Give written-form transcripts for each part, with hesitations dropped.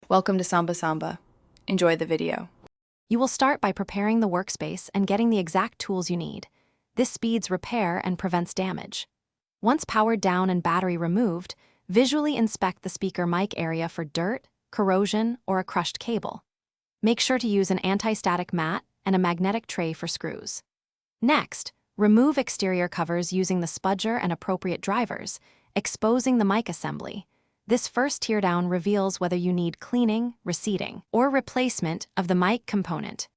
Welcome to Samba Samba. Enjoy the video. You will start by preparing the workspace and getting the exact tools you need. This speeds repair and prevents damage. Once powered down and battery removed, visually inspect the speaker mic area for dirt, corrosion, or a crushed cable. Make sure to use an anti-static mat and a magnetic tray for screws. Next, remove exterior covers using the spudger and appropriate drivers, exposing the mic assembly. This first teardown reveals whether you need cleaning, reseating, or replacement of the mic component.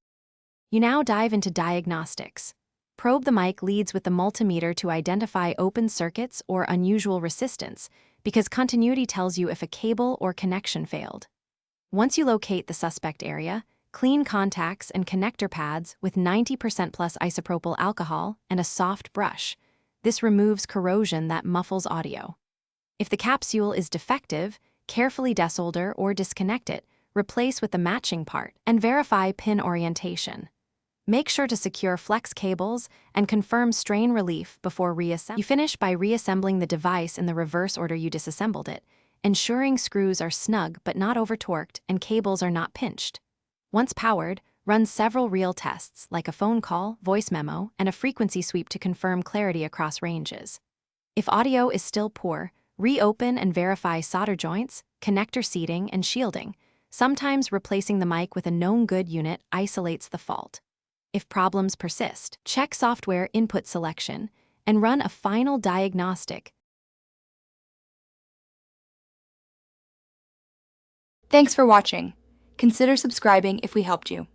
You now dive into diagnostics. Probe the mic leads with the multimeter to identify open circuits or unusual resistance, because continuity tells you if a cable or connection failed. Once you locate the suspect area, clean contacts and connector pads with 90% plus isopropyl alcohol and a soft brush. This removes corrosion that muffles audio. If the capsule is defective, carefully desolder or disconnect it, replace with the matching part, and verify pin orientation. Make sure to secure flex cables and confirm strain relief before reassembling. You finish by reassembling the device in the reverse order you disassembled it, ensuring screws are snug but not over-torqued and cables are not pinched. Once powered, run several real tests like a phone call, voice memo, and a frequency sweep to confirm clarity across ranges. If audio is still poor, reopen and verify solder joints, connector seating, and shielding. Sometimes replacing the mic with a known good unit isolates the fault. If problems persist, check software input selection and run a final diagnostic. Thanks for watching. Consider subscribing if we helped you.